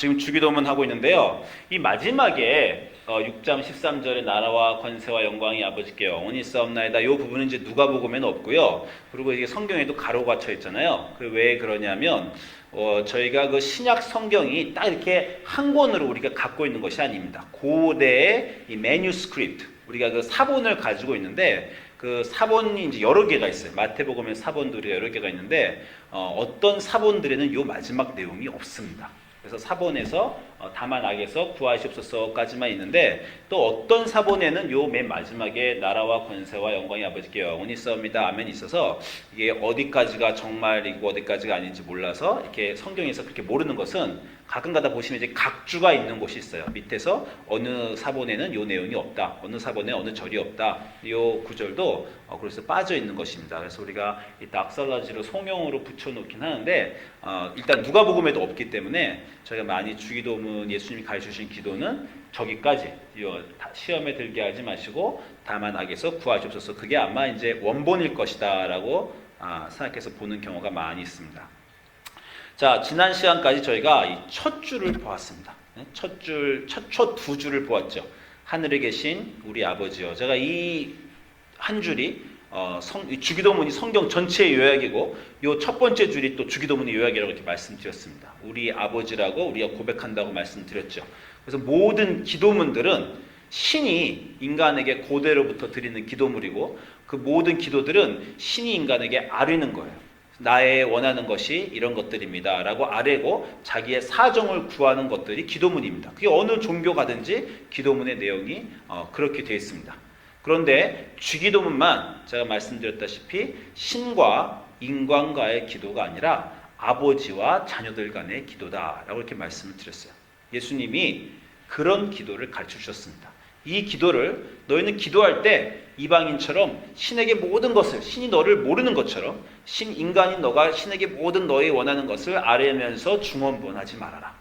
지금 주기도문 하고 있는데요. 이 마지막에 6장 13절에 나라와 권세와 영광이 아버지께 영원히 있사옵나이다. 이 부분은 이제 누가복음에는 없고요. 그리고 이게 성경에도 가로가 쳐 있잖아요. 그 왜 그러냐면 저희가 그 신약 성경이 딱 이렇게 한 권으로 우리가 갖고 있는 것이 아닙니다. 고대의 이 매뉴스크립트, 우리가 그 사본을 가지고 있는데 그 사본이 이제 여러 개가 있어요. 마태복음에 사본들이 여러 개가 있는데 어떤 사본들에는 요 마지막 내용이 없습니다. 그래서 사본에서 다만 악에서 구하시옵소서까지만 있는데 또 어떤 사본에는 요 맨 마지막에 나라와 권세와 영광이 아버지께 영원히 있사옵니다. 아멘 있어서 이게 어디까지가 정말이고 어디까지가 아닌지 몰라서 이렇게 성경에서 그렇게 모르는 것은 가끔가다 보시면 이제 각주가 있는 곳이 있어요. 밑에서 어느 사본에는 요 내용이 없다. 어느 사본에 어느 절이 없다. 요 구절도 그래서 빠져 있는 것입니다. 그래서 우리가 이 닥살라지로 송영으로 붙여놓긴 하는데 일단 누가복음에도 없기 때문에 저희가 많이 주기도문 예수님이 가르쳐주신 기도는 저기까지 시험에 들게 하지 마시고 다만 악에서 구하시옵소서. 그게 아마 이제 원본일 것이다라고 생각해서 보는 경우가 많이 있습니다. 자, 지난 시간까지 저희가 이 첫 줄을 보았습니다. 첫 두 줄을 보았죠. 하늘에 계신 우리 아버지여. 제가 이 한 줄이 주기도문이 성경 전체의 요약이고 요 첫 번째 줄이 또 주기도문의 요약이라고 이렇게 말씀드렸습니다. 우리 아버지라고 우리가 고백한다고 말씀드렸죠. 그래서 모든 기도문들은 신이 인간에게 고대로부터 드리는 기도물이고 그 모든 기도들은 신이 인간에게 아뢰는 거예요. 나의 원하는 것이 이런 것들입니다 라고 아뢰고 자기의 사정을 구하는 것들이 기도문입니다. 그게 어느 종교 가든지 기도문의 내용이 그렇게 되어 있습니다. 그런데 주기도문만 제가 말씀드렸다시피 신과 인간과의 기도가 아니라 아버지와 자녀들 간의 기도다라고 이렇게 말씀을 드렸어요. 예수님이 그런 기도를 가르쳐 주셨습니다. 이 기도를 너희는 기도할 때 이방인처럼 신에게 모든 것을, 신이 너를 모르는 것처럼 인간인 너가 신에게 모든 너의 원하는 것을 아뢰면서 중언부언하지 말아라.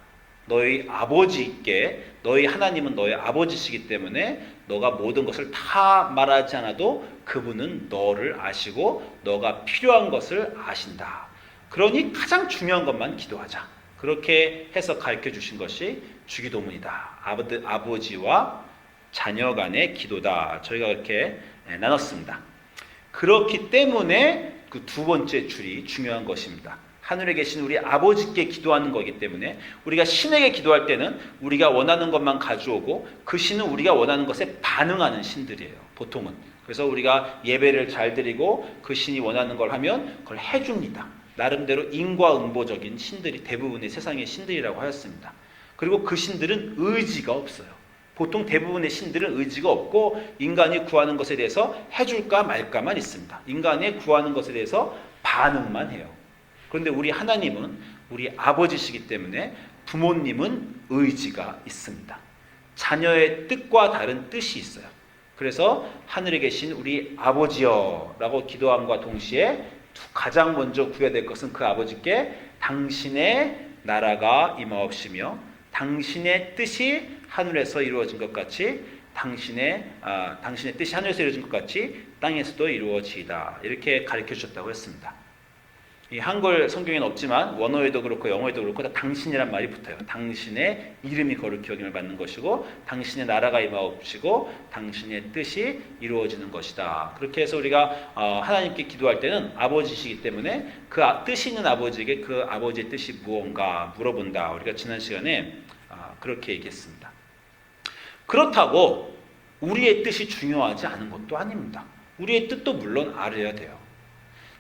너희 아버지께, 너희 하나님은 너의 아버지시기 때문에 너가 모든 것을 다 말하지 않아도 그분은 너를 아시고 너가 필요한 것을 아신다. 그러니 가장 중요한 것만 기도하자. 그렇게 해서 가르쳐 주신 것이 주기도문이다. 아버지와 자녀 간의 기도다. 저희가 이렇게 나눴습니다. 그렇기 때문에 그 두 번째 줄이 중요한 것입니다. 하늘에 계신 우리 아버지께 기도하는 거기 때문에 우리가 신에게 기도할 때는 우리가 원하는 것만 가져오고 그 신은 우리가 원하는 것에 반응하는 신들이에요. 보통은. 그래서 우리가 예배를 잘 드리고 그 신이 원하는 걸 하면 그걸 해줍니다. 나름대로 인과응보적인 신들이 대부분의 세상의 신들이라고 하였습니다. 그리고 그 신들은 의지가 없어요. 보통 대부분의 신들은 의지가 없고 인간이 구하는 것에 대해서 해줄까 말까만 있습니다. 인간이 구하는 것에 대해서 반응만 해요. 그런데 우리 하나님은 우리 아버지시기 때문에 부모님은 의지가 있습니다. 자녀의 뜻과 다른 뜻이 있어요. 그래서 하늘에 계신 우리 아버지여 라고 기도함과 동시에 가장 먼저 구해야 될 것은 그 아버지께 당신의 나라가 임하옵시며 당신의 뜻이 하늘에서 이루어진 것 같이 당신의 뜻이 하늘에서 이루어진 것 같이 땅에서도 이루어지이다. 이렇게 가르쳐 주셨다고 했습니다. 이 한글 성경에는 없지만 원어에도 그렇고 영어에도 그렇고 다 당신이란 말이 붙어요. 당신의 이름이 거룩히 여김을 받는 것이고 당신의 나라가 임하옵시고 당신의 뜻이 이루어지는 것이다. 그렇게 해서 우리가 하나님께 기도할 때는 아버지시기 때문에 그 뜻이 있는 아버지에게 그 아버지의 뜻이 무언가 물어본다. 우리가 지난 시간에 그렇게 얘기했습니다. 그렇다고 우리의 뜻이 중요하지 않은 것도 아닙니다. 우리의 뜻도 물론 알아야 돼요.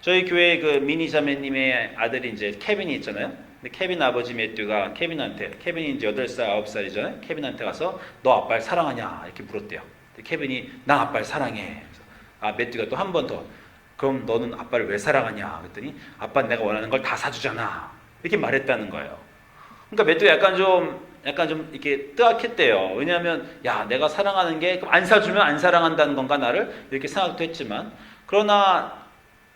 저희 교회 그 미니 자매님의 아들이 이제 케빈이 있잖아요. 근데 케빈 아버지 매튜가 케빈이 이제 8살, 9살이잖아요. 케빈한테 가서 너 아빠를 사랑하냐? 이렇게 물었대요. 근데 케빈이 난 아빠를 사랑해. 그래서 매튜가 또 한 번 더 그럼 너는 아빠를 왜 사랑하냐? 그랬더니 아빠는 내가 원하는 걸 다 사주잖아. 이렇게 말했다는 거예요. 그러니까 매튜가 약간 좀 이렇게 뜨악했대요. 왜냐하면 야 내가 사랑하는 게 안 사주면 안 사랑한다는 건가 나를? 이렇게 생각도 했지만 그러나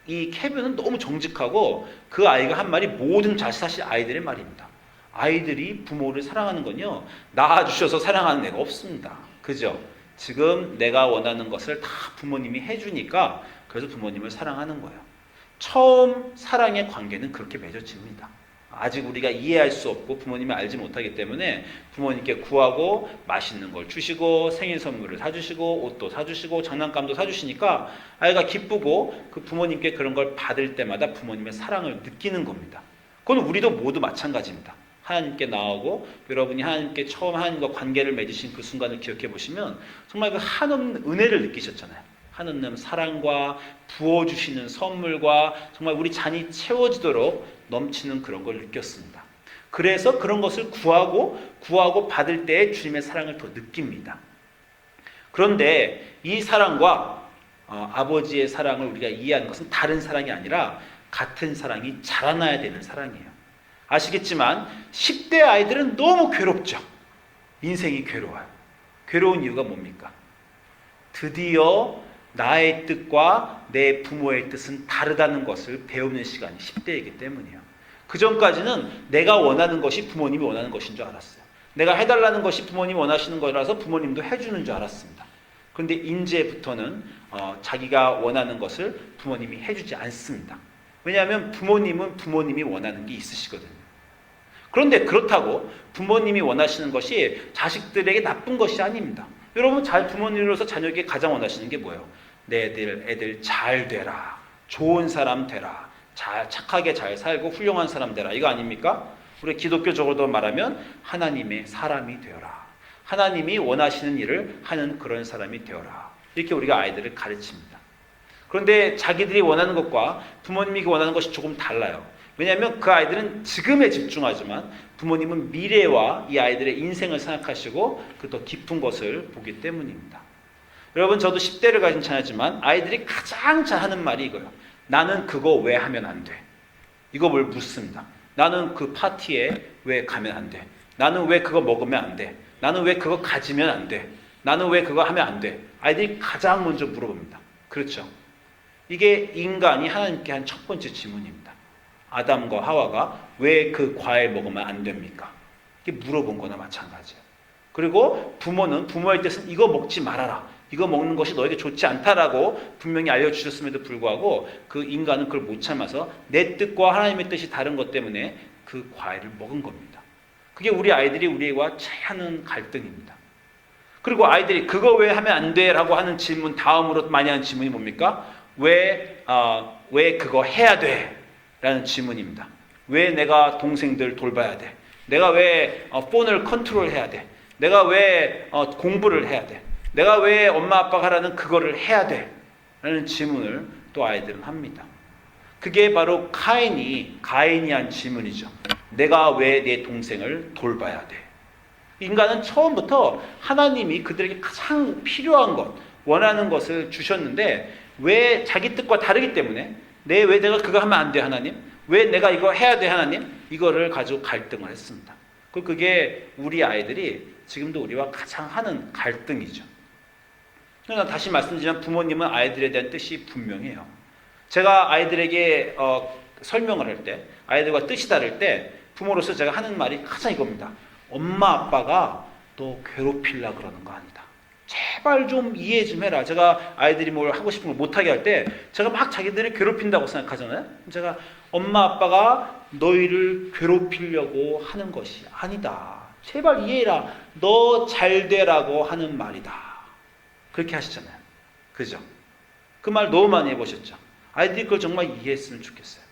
이 케빈은 너무 정직하고 그 아이가 한 말이 모든 사실 아이들의 말입니다. 아이들이 부모를 사랑하는 건요. 낳아주셔서 사랑하는 애가 없습니다. 그죠? 지금 내가 원하는 것을 다 부모님이 해주니까 그래서 부모님을 사랑하는 거예요. 처음 사랑의 관계는 그렇게 맺어집니다. 아직 우리가 이해할 수 없고 부모님이 알지 못하기 때문에 부모님께 구하고 맛있는 걸 주시고 생일 선물을 사주시고 옷도 사주시고 장난감도 사주시니까 아이가 기쁘고 그 부모님께 그런 걸 받을 때마다 부모님의 사랑을 느끼는 겁니다. 그건 우리도 모두 마찬가지입니다. 하나님께 나오고 여러분이 하나님께 처음 하나님과 관계를 맺으신 그 순간을 기억해 보시면 정말 그 한없는 은혜를 느끼셨잖아요. 한없는 사랑과 부어주시는 선물과 정말 우리 잔이 채워지도록 넘치는 그런 걸 느꼈습니다. 그래서 그런 것을 구하고 받을 때 주님의 사랑을 더 느낍니다. 그런데 이 사랑과 아버지의 사랑을 우리가 이해하는 것은 다른 사랑이 아니라 같은 사랑이 자라나야 되는 사랑이에요. 아시겠지만 10대 아이들은 너무 괴롭죠. 인생이 괴로워요. 괴로운 이유가 뭡니까? 드디어 나의 뜻과 내 부모의 뜻은 다르다는 것을 배우는 시간이 10대이기 때문이에요. 그 전까지는 내가 원하는 것이 부모님이 원하는 것인 줄 알았어요. 내가 해달라는 것이 부모님이 원하시는 거라서 부모님도 해주는 줄 알았습니다. 그런데 이제부터는 자기가 원하는 것을 부모님이 해주지 않습니다. 왜냐하면 부모님은 부모님이 원하는 게 있으시거든요. 그런데 그렇다고 부모님이 원하시는 것이 자식들에게 나쁜 것이 아닙니다. 여러분 부모님으로서 자녀에게 가장 원하시는 게 뭐예요? 내 애들 잘 되라, 좋은 사람 되라, 착하게 잘 살고 훌륭한 사람 되라, 이거 아닙니까? 우리 기독교적으로 말하면 하나님의 사람이 되어라, 하나님이 원하시는 일을 하는 그런 사람이 되어라, 이렇게 우리가 아이들을 가르칩니다. 그런데 자기들이 원하는 것과 부모님이 원하는 것이 조금 달라요. 왜냐하면 그 아이들은 지금에 집중하지만 부모님은 미래와 이 아이들의 인생을 생각하시고 그 더 깊은 것을 보기 때문입니다. 여러분 저도 10대를 가진 자녀지만 아이들이 가장 잘하는 말이 이거예요. 나는 그거 왜 하면 안 돼? 이거 뭘 묻습니다. 나는 그 파티에 왜 가면 안 돼? 나는 왜 그거 먹으면 안 돼? 나는 왜 그거 가지면 안 돼? 나는 왜 그거 하면 안 돼? 아이들이 가장 먼저 물어봅니다. 그렇죠? 이게 인간이 하나님께 한 첫 번째 질문입니다. 아담과 하와가 왜 그 과일 먹으면 안 됩니까? 이게 물어본 거나 마찬가지예요. 그리고 부모는 부모의 뜻은 이거 먹지 말아라, 이거 먹는 것이 너에게 좋지 않다라고 분명히 알려주셨음에도 불구하고 그 인간은 그걸 못 참아서 내 뜻과 하나님의 뜻이 다른 것 때문에 그 과일을 먹은 겁니다. 그게 우리 아이들이 우리와 하는 갈등입니다. 그리고 아이들이 그거 왜 하면 안 돼? 라고 하는 질문 다음으로 많이 하는 질문이 뭡니까? 왜 그거 해야 돼? 라는 질문입니다. 왜 내가 동생들 돌봐야 돼? 내가 왜 폰을 컨트롤해야 돼? 내가 왜 공부를 해야 돼? 내가 왜 엄마 아빠가 하라는 그거를 해야 돼? 라는 질문을 또 아이들은 합니다. 그게 바로 가인이 한 질문이죠. 내가 왜 내 동생을 돌봐야 돼? 인간은 처음부터 하나님이 그들에게 가장 필요한 것, 원하는 것을 주셨는데 왜 자기 뜻과 다르기 때문에 왜 내가 그거 하면 안 돼 하나님? 왜 내가 이거 해야 돼 하나님? 이거를 가지고 갈등을 했습니다. 그게 우리 아이들이 지금도 우리와 가장 하는 갈등이죠. 그러나 다시 말씀드리면 부모님은 아이들에 대한 뜻이 분명해요. 제가 아이들에게 설명을 할 때, 아이들과 뜻이 다를 때 부모로서 제가 하는 말이 가장 이겁니다. 엄마 아빠가 너 괴롭히려고 그러는 거 아니다. 제발 좀 이해 좀 해라. 제가 아이들이 뭘 하고 싶은 걸 못하게 할 때 제가 막 자기들을 괴롭힌다고 생각하잖아요. 제가 엄마 아빠가 너희를 괴롭히려고 하는 것이 아니다. 제발 이해해라. 너 잘 되라고 하는 말이다. 그렇게 하시잖아요. 그죠? 그 말 너무 많이 해보셨죠? 아이들이 그걸 정말 이해했으면 좋겠어요.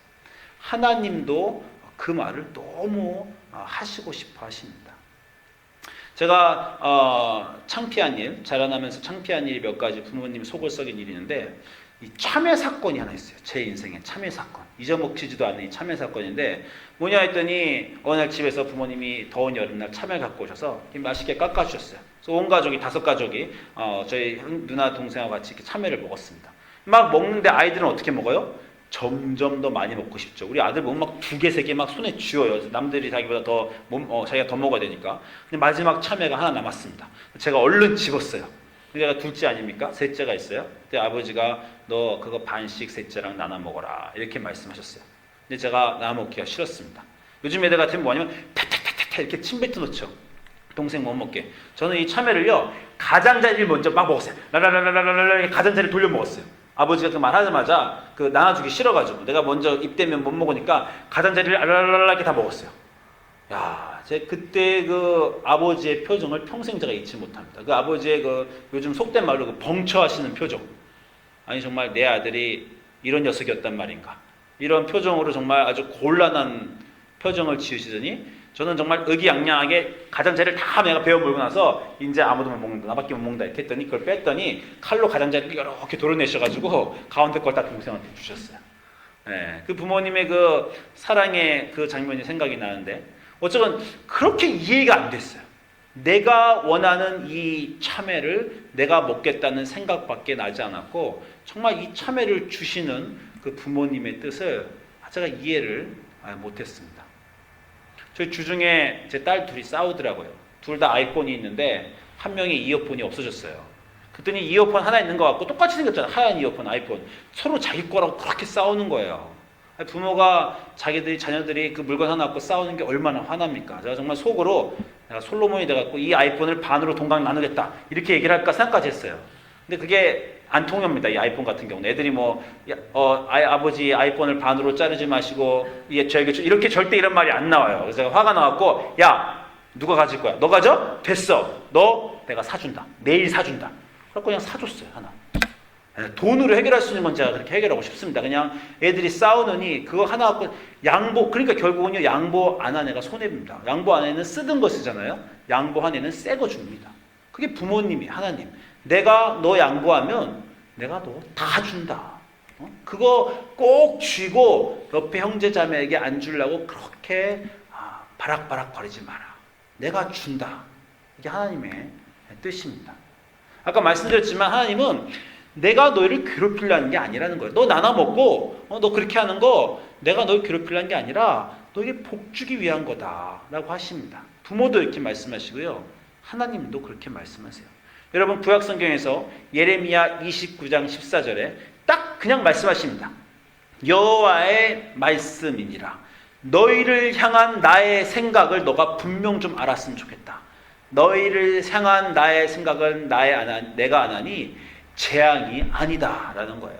하나님도 그 말을 너무 하시고 싶어 하십니다. 제가 창피한 일, 자라나면서 창피한 일이 몇 가지 부모님 속을 썩인 일이 있는데 이 참회 사건이 하나 있어요. 제 인생에 참회 사건. 잊어먹히지도 않는 이 참회 사건인데 뭐냐 했더니 어느 날 집에서 부모님이 더운 여름날 참외 갖고 오셔서 맛있게 깎아주셨어요. 그래서 온 가족이 5가족이 저희 누나 동생하고 같이 이렇게 참외를 먹었습니다. 막 먹는데 아이들은 어떻게 먹어요? 점점 더 많이 먹고 싶죠. 우리 아들 보면 막 2개, 3개 막 손에 쥐어요. 남들이 자기보다 자기가 더 먹어야 되니까. 근데 마지막 참외가 하나 남았습니다. 제가 얼른 집었어요. 제가 둘째 아닙니까? 셋째가 있어요. 그때 아버지가 너 그거 반씩 셋째랑 나눠 먹어라 이렇게 말씀하셨어요. 근데 제가 나눠 먹기가 싫었습니다. 요즘 애들 같으면 뭐냐면 탁탁탁탁 이렇게 침 뱉어 놓죠. 동생 못 먹게. 저는 이 참외를요 가장자리를 먼저 막 먹었어요. 라라라라라라 가장자리를 돌려 먹었어요. 아버지가 그 말하자마자 그 나눠주기 싫어가지고 내가 먼저 입대면 못 먹으니까 가장자리를 알랄랄랄 이렇게 다 먹었어요. 야, 제 그때 그 아버지의 표정을 평생 제가 잊지 못합니다. 그 아버지의 그 요즘 속된 말로 그 벙처하시는 표정. 아니 정말 내 아들이 이런 녀석이었단 말인가. 이런 표정으로 정말 아주 곤란한 표정을 지으시더니 저는 정말 의기양양하게 가장자리를 다 내가 베어 물고 나서 이제 아무도 못 먹는다. 나밖에 못 먹는다. 이렇게 했더니 그걸 뺐더니 칼로 가장자리를 이렇게 도려내셔가지고 가운데 걸 다 동생한테 주셨어요. 네, 그 부모님의 그 사랑의 그 장면이 생각이 나는데 어쩌건 그렇게 이해가 안 됐어요. 내가 원하는 이 참외를 내가 먹겠다는 생각밖에 나지 않았고 정말 이 참외를 주시는 그 부모님의 뜻을 제가 이해를 못했습니다. 저희 주중에 제 딸 둘이 싸우더라고요. 둘 다 아이폰이 있는데 한 명이 이어폰이 없어졌어요. 그랬더니 이어폰 하나 있는 것 같고 똑같이 생겼잖아요. 하얀 이어폰, 아이폰. 서로 자기 거라고 그렇게 싸우는 거예요. 부모가 자녀들이 그 물건 하나 갖고 싸우는 게 얼마나 화납니까? 제가 정말 속으로 내가 솔로몬이 돼갖고 이 아이폰을 반으로 동강 나누겠다 이렇게 얘기를 할까 생각까지 했어요. 근데 그게 안 통합니다. 이 아이폰 같은 경우는 애들이 아버지 아이폰을 반으로 자르지 마시고 이렇게 절대 이런 말이 안 나와요. 그래서 제가 화가 나갖고 야 누가 가질 거야? 너 가져? 됐어. 너 내가 사준다. 내일 사준다. 그래서 그냥 사줬어요 하나. 돈으로 해결할 수 있는 건 제가 그렇게 해결하고 싶습니다. 그냥 애들이 싸우느니 그거 하나 갖고 그러니까 결국은요 양보 안 한 애가 손해입니다. 양보 안 한 애는 쓰던 거 쓰잖아요. 양보한 애는 새 거 줍니다. 그게 부모님이 하나님. 내가 너 양보하면 내가 너 다 준다. 그거 꼭 쥐고 옆에 형제 자매에게 안 주려고 그렇게 바락바락 거리지 마라. 내가 준다. 이게 하나님의 뜻입니다. 아까 말씀드렸지만 하나님은 내가 너희를 괴롭히려는 게 아니라는 거예요. 너 나눠 먹고 너 그렇게 하는 거 내가 너희 괴롭히려는 게 아니라 너에게 복 주기 위한 거다라고 하십니다. 부모도 이렇게 말씀하시고요. 하나님도 그렇게 말씀하세요. 여러분 구약 성경에서 예레미야 29장 14절에 딱 그냥 말씀하십니다. 여호와의 말씀이니라. 너희를 향한 나의 생각을 너가 분명 좀 알았으면 좋겠다. 너희를 향한 나의 생각은 내가 안 하니 재앙이 아니다라는 거예요.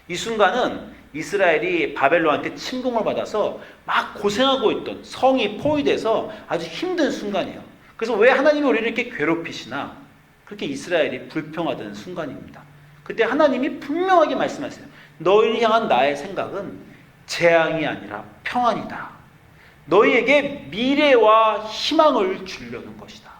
이 순간은 이스라엘이 바벨론한테 침공을 받아서 막 고생하고 있던 성이 포위돼서 아주 힘든 순간이에요. 그래서 왜 하나님이 우리를 이렇게 괴롭히시나? 그렇게 이스라엘이 불평하던 순간입니다. 그때 하나님이 분명하게 말씀하세요. 너희를 향한 나의 생각은 재앙이 아니라 평안이다. 너희에게 미래와 희망을 주려는 것이다.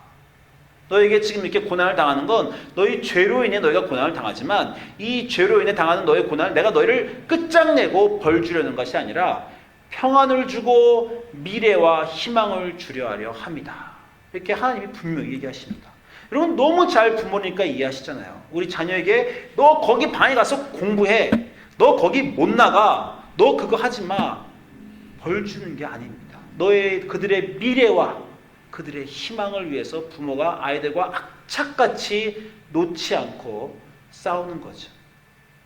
너에게 지금 이렇게 고난을 당하는 건 너희 죄로 인해 너희가 고난을 당하지만 이 죄로 인해 당하는 너의 고난을 내가 너희를 끝장내고 벌 주려는 것이 아니라 평안을 주고 미래와 희망을 주려 하려 합니다. 이렇게 하나님이 분명히 얘기하십니다. 여러분 너무 잘 부모니까 이해하시잖아요. 우리 자녀에게 너 거기 방에 가서 공부해. 너 거기 못 나가. 너 그거 하지 마. 벌 주는 게 아닙니다. 그들의 미래와 그들의 희망을 위해서 부모가 아이들과 악착같이 놓지 않고 싸우는 거죠.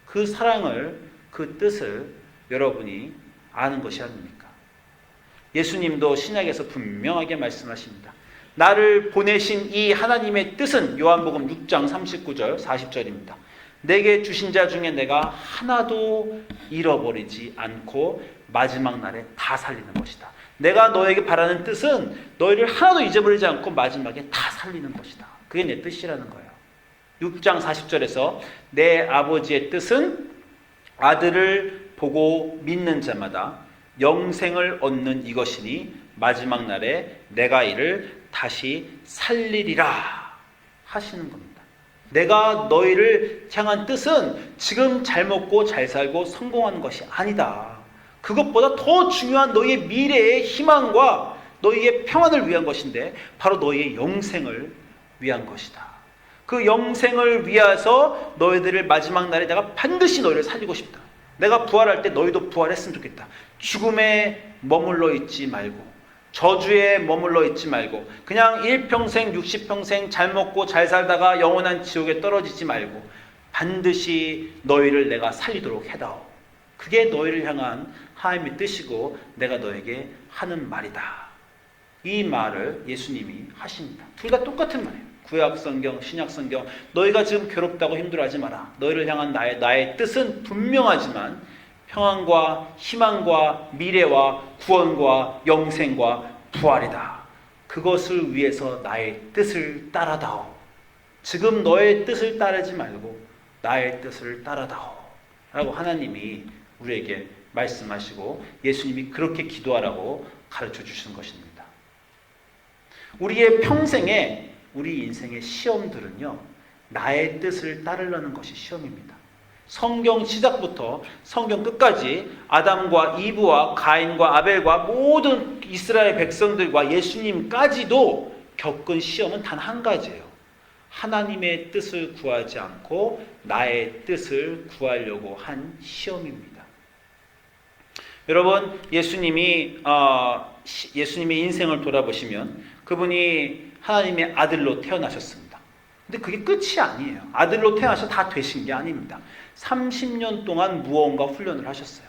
그 사랑을, 그 뜻을 여러분이 아는 것이 아닙니까? 예수님도 신약에서 분명하게 말씀하십니다. 나를 보내신 이 하나님의 뜻은 요한복음 6장 39절 40절입니다. 내게 주신 자 중에 내가 하나도 잃어버리지 않고 마지막 날에 다 살리는 것이다. 내가 너에게 바라는 뜻은 너희를 하나도 잊어버리지 않고 마지막에 다 살리는 것이다. 그게 내 뜻이라는 거예요. 6장 40절에서 내 아버지의 뜻은 아들을 보고 믿는 자마다 영생을 얻는 이것이니 마지막 날에 내가 이를 다시 살리리라 하시는 겁니다. 내가 너희를 향한 뜻은 지금 잘 먹고 잘 살고 성공하는 것이 아니다. 그것보다 더 중요한 너희의 미래의 희망과 너희의 평안을 위한 것인데 바로 너희의 영생을 위한 것이다. 그 영생을 위해서 너희들을 마지막 날에 내가 반드시 너희를 살리고 싶다. 내가 부활할 때 너희도 부활했으면 좋겠다. 죽음에 머물러 있지 말고 저주에 머물러 있지 말고 그냥 일평생 60평생 잘 먹고 잘 살다가 영원한 지옥에 떨어지지 말고 반드시 너희를 내가 살리도록 해다오. 그게 너희를 향한 하나님의 뜻이고 내가 너에게 하는 말이다. 이 말을 예수님이 하십니다. 둘 다 똑같은 말이에요. 구약 성경, 신약 성경, 너희가 지금 괴롭다고 힘들어하지 마라. 너희를 향한 나의 뜻은 분명하지만 평안과 희망과 미래와 구원과 영생과 부활이다. 그것을 위해서 나의 뜻을 따라다오. 지금 너의 뜻을 따르지 말고 나의 뜻을 따라다오. 라고 하나님이 우리에게 말씀하시고 예수님이 그렇게 기도하라고 가르쳐 주시는 것입니다. 우리의 평생에 우리 인생의 시험들은요, 나의 뜻을 따르려는 것이 시험입니다. 성경 시작부터 성경 끝까지 아담과 이브와 가인과 아벨과 모든 이스라엘 백성들과 예수님까지도 겪은 시험은 단 한 가지예요. 하나님의 뜻을 구하지 않고 나의 뜻을 구하려고 한 시험입니다. 여러분, 예수님의 인생을 돌아보시면 그분이 하나님의 아들로 태어나셨습니다. 근데 그게 끝이 아니에요. 아들로 태어나서 다 되신 게 아닙니다. 30년 동안 무언가 훈련을 하셨어요.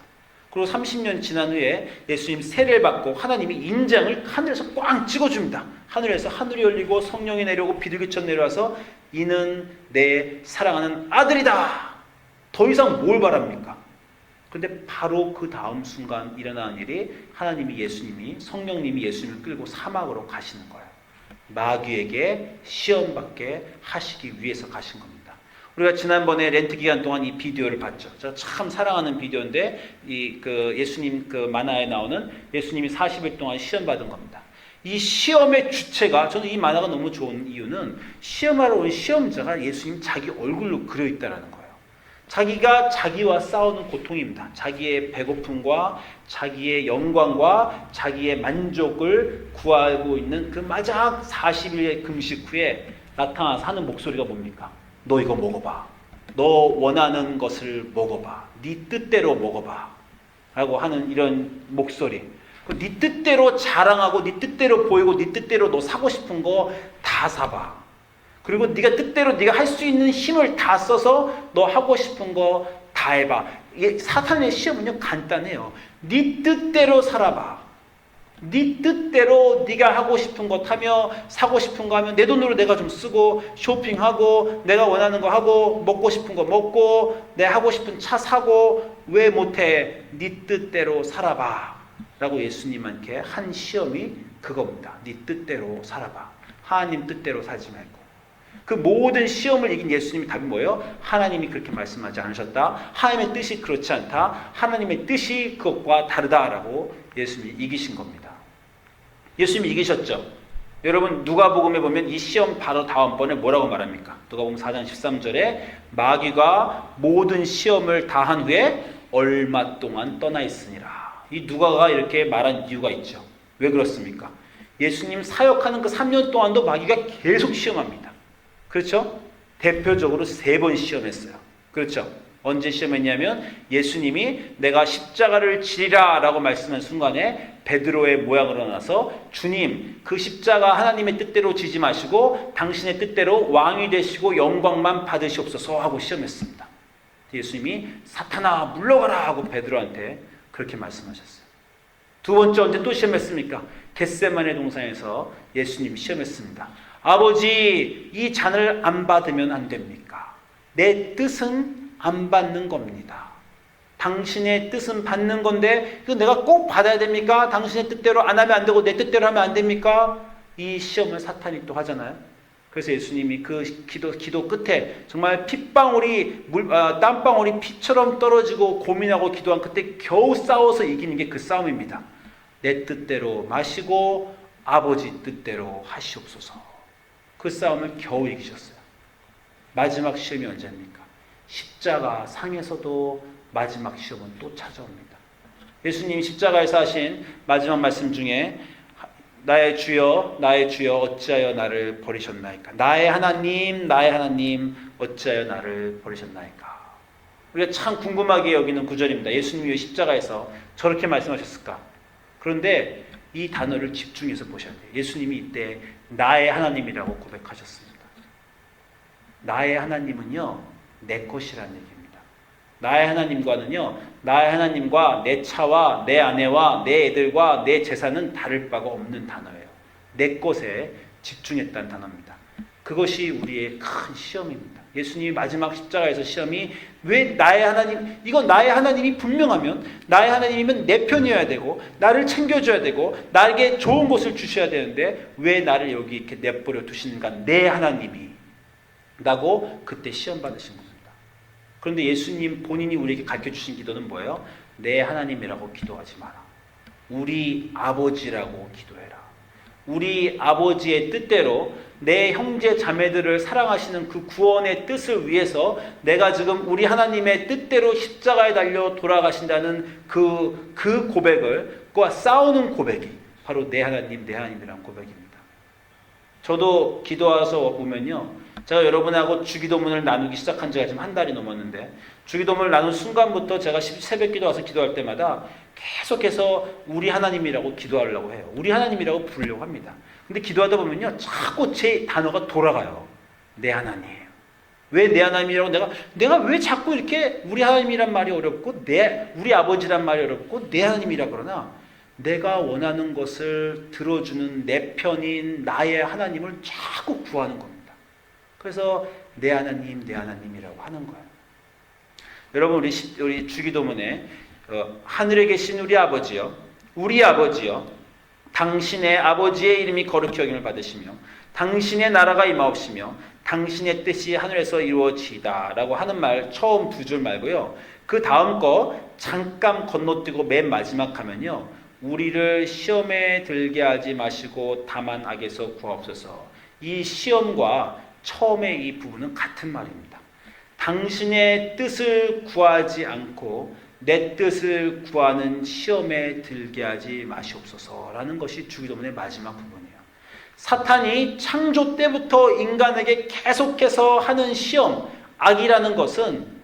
그리고 30년 지난 후에 예수님 세례를 받고 하나님이 인장을 하늘에서 꽝 찍어줍니다. 하늘에서 하늘이 열리고 성령이 내려오고 비둘기처럼 내려와서 이는 내 사랑하는 아들이다. 더 이상 뭘 바랍니까? 그런데 바로 그 다음 순간 일어나는 일이 하나님이 성령님이 예수님을 끌고 사막으로 가시는 거예요. 마귀에게 시험받게 하시기 위해서 가신 겁니다. 우리가 지난번에 렌트 기간 동안 이 비디오를 봤죠. 제가 참 사랑하는 비디오인데 예수님 만화에 나오는 예수님이 40일 동안 시험 받은 겁니다. 이 시험의 주체가, 저는 이 만화가 너무 좋은 이유는 시험하러 온 시험자가 예수님 자기 얼굴로 그려 있다라는 거예요. 자기가 자기와 싸우는 고통입니다. 자기의 배고픔과 자기의 영광과 자기의 만족을 구하고 있는 그 마지막 40일의 금식 후에 나타나서 하는 목소리가 뭡니까? 너 이거 먹어봐. 너 원하는 것을 먹어봐. 네 뜻대로 먹어봐. 라고 하는 이런 목소리. 네 뜻대로 자랑하고 네 뜻대로 보이고 네 뜻대로 너 사고 싶은 거 다 사봐. 그리고 네가 뜻대로 네가 할 수 있는 힘을 다 써서 너 하고 싶은 거 다 해봐. 사탄의 시험은요 간단해요. 네 뜻대로 살아봐. 네 뜻대로 네가 하고 싶은 것 하며 사고 싶은 거 하면 내 돈으로 내가 좀 쓰고 쇼핑하고 내가 원하는 거 하고 먹고 싶은 거 먹고 내 하고 싶은 차 사고 왜 못해? 네 뜻대로 살아봐. 라고 예수님한테 한 시험이 그겁니다. 네 뜻대로 살아봐. 하나님 뜻대로 살지 말고. 그 모든 시험을 이긴 예수님의 답이 뭐예요? 하나님이 그렇게 말씀하지 않으셨다. 하나님의 뜻이 그렇지 않다. 하나님의 뜻이 그것과 다르다라고 예수님이 이기신 겁니다. 예수님이 이기셨죠? 여러분 누가복음에 보면 이 시험 바로 다음번에 뭐라고 말합니까? 누가복음 4장 13절에 마귀가 모든 시험을 다 한 후에 얼마 동안 떠나 있으니라. 이 누가가 이렇게 말한 이유가 있죠. 왜 그렇습니까? 예수님 사역하는 그 3년 동안도 마귀가 계속 시험합니다. 그렇죠? 대표적으로 3번 시험했어요. 그렇죠? 언제 시험했냐면 예수님이 내가 십자가를 지리라 라고 말씀한 순간에 베드로의 모양으로 나서 주님 그 십자가 하나님의 뜻대로 지지 마시고 당신의 뜻대로 왕이 되시고 영광만 받으시옵소서 하고 시험했습니다. 예수님이 사탄아 물러가라 하고 베드로한테 그렇게 말씀하셨어요. 두 번째 언제 또 시험했습니까? 겟세마네 동산에서 예수님이 시험했습니다. 아버지 이 잔을 안 받으면 안 됩니까? 내 뜻은 안 받는 겁니다. 당신의 뜻은 받는 건데 이거 내가 꼭 받아야 됩니까? 당신의 뜻대로 안 하면 안 되고 내 뜻대로 하면 안 됩니까? 이 시험을 사탄이 또 하잖아요. 그래서 예수님이 그 기도 끝에 정말 땀방울이 피처럼 떨어지고 고민하고 기도한 그때 겨우 싸워서 이기는 게 그 싸움입니다. 내 뜻대로 마시고 아버지 뜻대로 하시옵소서. 그 싸움을 겨우 이기셨어요. 마지막 시험이 언제입니까? 십자가 상에서도 마지막 시험은 또 찾아옵니다. 예수님이 십자가에서 하신 마지막 말씀 중에 나의 주여 어찌하여 나를 버리셨나이까? 나의 하나님 어찌하여 나를 버리셨나이까? 우리가 참 궁금하게 여기는 구절입니다. 예수님이 왜 십자가에서 저렇게 말씀하셨을까? 그런데 이 단어를 집중해서 보셔야 돼요. 예수님이 이때 나의 하나님이라고 고백하셨습니다. 나의 하나님은요 내 것이라는 얘기입니다. 나의 하나님과는요 나의 하나님과 내 차와 내 아내와 내 애들과 내 재산은 다를 바가 없는 단어예요. 내 것에 집중했다는 단어입니다. 그것이 우리의 큰 시험입니다. 예수님이 마지막 십자가에서 시험이 왜 나의 하나님, 이건 나의 하나님이 분명하면 나의 하나님이면 내 편이어야 되고 나를 챙겨줘야 되고 나에게 좋은 것을 주셔야 되는데 왜 나를 여기 이렇게 내버려 두시는가, 내 하나님이 라고 그때 시험 받으신 겁니다. 그런데 예수님 본인이 우리에게 가르쳐 주신 기도는 뭐예요? 내 하나님이라고 기도하지 마라. 우리 아버지라고 기도해라. 우리 아버지의 뜻대로 내 형제 자매들을 사랑하시는 그 구원의 뜻을 위해서 내가 지금 우리 하나님의 뜻대로 십자가에 달려 돌아가신다는 그 고백을, 그와 싸우는 고백이 바로 내 하나님, 내 하나님이라는 고백입니다. 저도 기도와서 보면요, 제가 여러분하고 주기도문을 나누기 시작한 지가 지금 한 달이 넘었는데, 주기도문을 나눈 순간부터 제가 새벽 기도 와서 기도할 때마다 계속해서 우리 하나님이라고 기도하려고 해요. 우리 하나님이라고 부르려고 합니다. 근데 기도하다 보면요, 자꾸 제 단어가 돌아가요. 내 하나님. 왜 내 하나님이라고 내가 왜 자꾸 이렇게 우리 하나님이란 말이 어렵고 우리 아버지란 말이 어렵고 내 하나님이라 그러나, 내가 원하는 것을 들어주는 내 편인 나의 하나님을 자꾸 구하는 겁니다. 그래서 내 하나님, 내 하나님이라고 하는 거예요. 여러분, 우리 주기도문에 하늘에 계신 우리 아버지여, 우리 아버지여, 당신의 아버지의 이름이 거룩히 여김을 받으시며 당신의 나라가 임하옵시며 당신의 뜻이 하늘에서 이루어지이다 라고 하는 말, 처음 두 줄 말고요, 그 다음 거 잠깐 건너뛰고 맨 마지막 하면요, 우리를 시험에 들게 하지 마시고 다만 악에서 구하옵소서. 이 시험과 처음에 이 부분은 같은 말입니다. 당신의 뜻을 구하지 않고 내 뜻을 구하는 시험에 들게 하지 마시옵소서라는 것이 주기도문의 마지막 부분이에요. 사탄이 창조 때부터 인간에게 계속해서 하는 시험, 악이라는 것은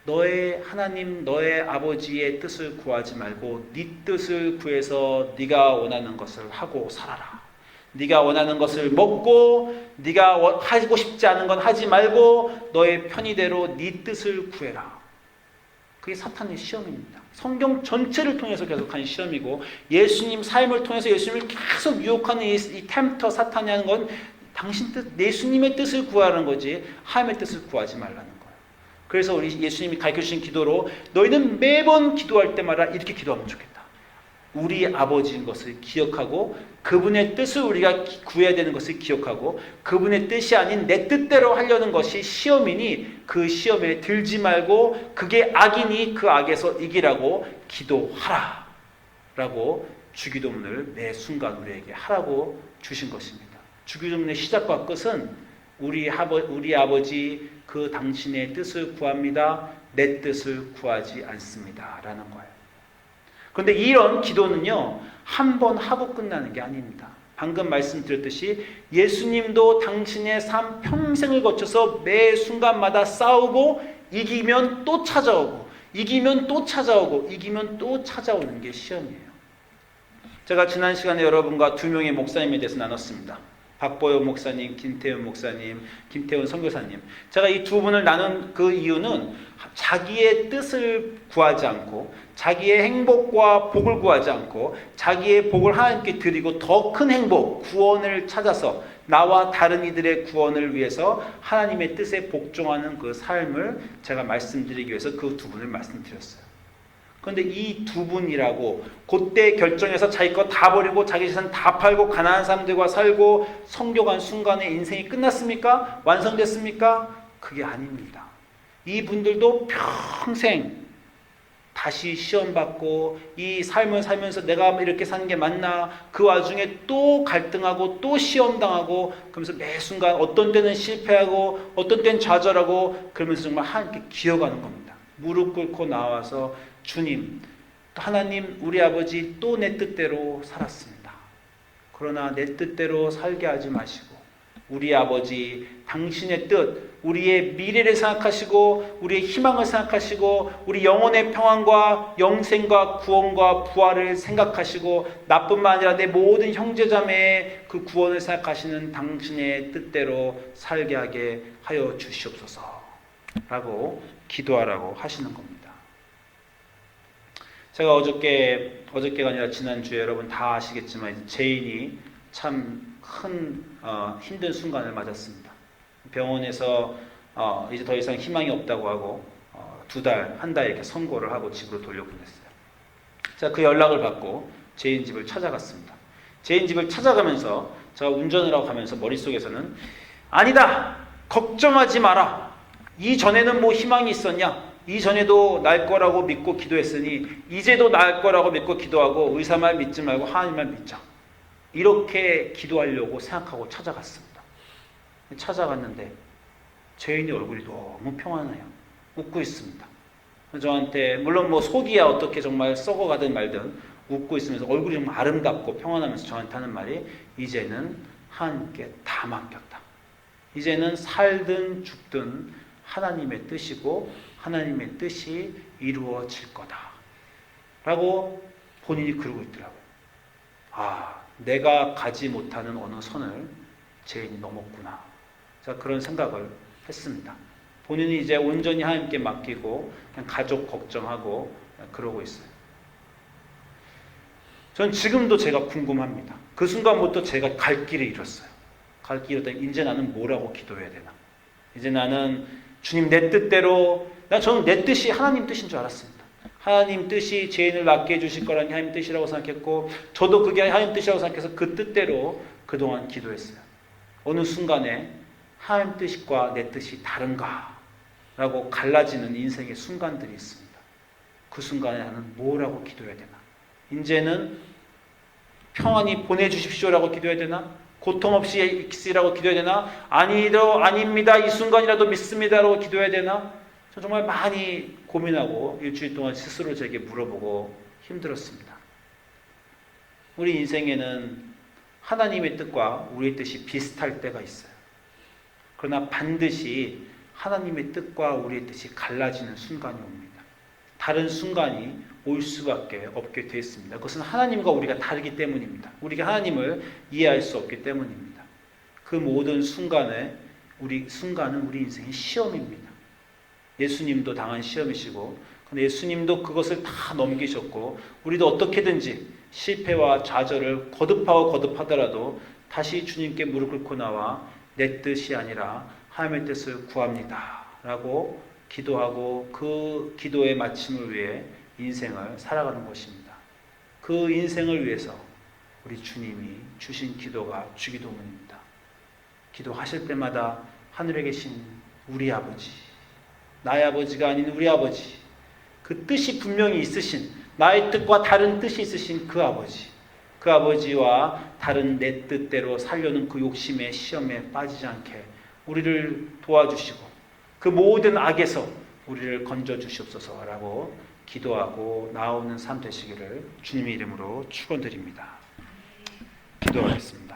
너의 하나님, 너의 아버지의 뜻을 구하지 말고 네 뜻을 구해서 네가 원하는 것을 하고 살아라. 네가 원하는 것을 먹고 네가 하고 싶지 않은 건 하지 말고 너의 편의대로 네 뜻을 구해라. 그게 사탄의 시험입니다. 성경 전체를 통해서 계속하는 시험이고, 예수님 삶을 통해서 예수님을 계속 유혹하는 이 템터 사탄이 하는 건 당신 뜻, 예수님의 뜻을 구하는 거지 하나님의 뜻을 구하지 말라는 거예요. 그래서 우리 예수님이 가르쳐주신 기도로 너희는 매번 기도할 때마다 이렇게 기도하면 좋겠다. 우리 아버지인 것을 기억하고 그분의 뜻을 우리가 구해야 되는 것을 기억하고 그분의 뜻이 아닌 내 뜻대로 하려는 것이 시험이니 그 시험에 들지 말고 그게 악이니 그 악에서 이기라고 기도하라 라고 주기도문을 매 순간 우리에게 하라고 주신 것입니다. 주기도문의 시작과 끝은 우리 아버지 그 당신의 뜻을 구합니다. 내 뜻을 구하지 않습니다 라는 거예요. 그런데 이런 기도는요, 한 번 하고 끝나는 게 아닙니다. 방금 말씀드렸듯이 예수님도 당신의 삶 평생을 거쳐서 매 순간마다 싸우고 이기면 또 찾아오고 이기면 또 찾아오고 이기면 또 찾아오는 게 시험이에요. 제가 지난 시간에 여러분과 두 명의 목사님에 대해서 나눴습니다. 박보영 목사님, 김태훈 목사님, 김태훈 선교사님. 제가 이 두 분을 나눈 그 이유는 자기의 뜻을 구하지 않고 자기의 행복과 복을 구하지 않고 자기의 복을 하나님께 드리고 더 큰 행복, 구원을 찾아서 나와 다른 이들의 구원을 위해서 하나님의 뜻에 복종하는 그 삶을 제가 말씀드리기 위해서 그 두 분을 말씀드렸어요. 그런데 이 두 분이라고 그때 결정해서 자기 거 다 버리고 자기 재산 다 팔고 가난한 사람들과 살고 성교간 순간에 인생이 끝났습니까? 완성됐습니까? 그게 아닙니다. 이 분들도 평생 다시 시험받고 이 삶을 살면서 내가 이렇게 사는 게 맞나, 그 와중에 또 갈등하고 또 시험당하고 그러면서 매 순간 어떤 때는 실패하고 어떤 때는 좌절하고 그러면서 정말 하나님께 기어가는 겁니다. 무릎 꿇고 나와서 주님, 하나님, 우리 아버지 또 내 뜻대로 살았습니다. 그러나 내 뜻대로 살게 하지 마시고 우리 아버지 당신의 뜻, 우리의 미래를 생각하시고 우리의 희망을 생각하시고 우리 영혼의 평안과 영생과 구원과 부활을 생각하시고 나뿐만 아니라 내 모든 형제자매의 그 구원을 생각하시는 당신의 뜻대로 살게 하게 하여 주시옵소서 라고 기도하라고 하시는 겁니다. 제가 어저께가 아니라 지난주에 여러분 다 아시겠지만 제인이 참 큰 힘든 순간을 맞았습니다. 병원에서 이제 더 이상 희망이 없다고 하고 2달, 한 달 이렇게 선고를 하고 집으로 돌려보냈어요. 자, 그 연락을 받고 제인 집을 찾아갔습니다. 제인 집을 찾아가면서 제가 운전을 하고 가면서 머릿속에서는 아니다! 걱정하지 마라! 이전에는 뭐 희망이 있었냐? 이전에도 날 거라고 믿고 기도했으니 이제도 날 거라고 믿고 기도하고 의사 말 믿지 말고 하나님만 믿자. 이렇게 기도하려고 생각하고 찾아갔습니다. 찾아갔는데 제인의 얼굴이 너무 평안해요. 웃고 있습니다. 저한테 물론 뭐 속이야 어떻게 정말 썩어가든 말든 웃고 있으면서 얼굴이 정말 아름답고 평안하면서 저한테 하는 말이 이제는 하나님께 다 맡겼다. 이제는 살든 죽든 하나님의 뜻이고 하나님의 뜻이 이루어질 거다. 라고 본인이 그러고 있더라고요. 내가 가지 못하는 어느 선을 제인이 넘었구나. 제가 그런 생각을 했습니다. 본인이 이제 온전히 하나님께 맡기고 그냥 가족 걱정하고 그러고 있어요. 전 지금도 제가 궁금합니다. 그 순간부터 제가 갈 길을 잃었어요. 갈 길을 잃었더니 이제 나는 뭐라고 기도해야 되나? 이제 나는 주님 내 뜻대로 저는 내 뜻이 하나님 뜻인 줄 알았습니다. 하나님 뜻이 제인을 낫게 해주실 거라니 하나님 뜻이라고 생각했고 저도 그게 하나님 뜻이라고 생각해서 그 뜻대로 그동안 기도했어요. 어느 순간에 하나님 뜻과 내 뜻이 다른가? 라고 갈라지는 인생의 순간들이 있습니다. 그 순간에 나는 뭐라고 기도해야 되나? 이제는 평안히 보내주십시오라고 기도해야 되나? 고통 없이 있으라고 기도해야 되나? 아닙니다. 이 순간이라도 믿습니다라고 기도해야 되나? 저 정말 많이 고민하고 일주일 동안 스스로 제게 물어보고 힘들었습니다. 우리 인생에는 하나님의 뜻과 우리의 뜻이 비슷할 때가 있어요. 그러나 반드시 하나님의 뜻과 우리의 뜻이 갈라지는 순간이 옵니다. 다른 순간이 올 수밖에 없게 되었습니다. 그것은 하나님과 우리가 다르기 때문입니다. 우리가 하나님을 이해할 수 없기 때문입니다. 그 모든 순간은 우리 인생의 시험입니다. 예수님도 당한 시험이시고 근데 예수님도 그것을 다 넘기셨고 우리도 어떻게든지 실패와 좌절을 거듭하더라도 다시 주님께 무릎 꿇고 나와 내 뜻이 아니라 하나님의 뜻을 구합니다 라고 기도하고 그 기도의 마침을 위해 인생을 살아가는 것입니다. 그 인생을 위해서 우리 주님이 주신 기도가 주기도문입니다. 기도하실 때마다 하늘에 계신 우리 아버지, 나의 아버지가 아닌 우리 아버지, 그 뜻이 분명히 있으신 나의 뜻과 다른 뜻이 있으신 그 아버지와 다른 내 뜻대로 살려는 그 욕심의 시험에 빠지지 않게 우리를 도와주시고 그 모든 악에서 우리를 건져주시옵소서라고 기도하고 나오는 삶 되시기를 주님의 이름으로 축원드립니다. 기도하겠습니다.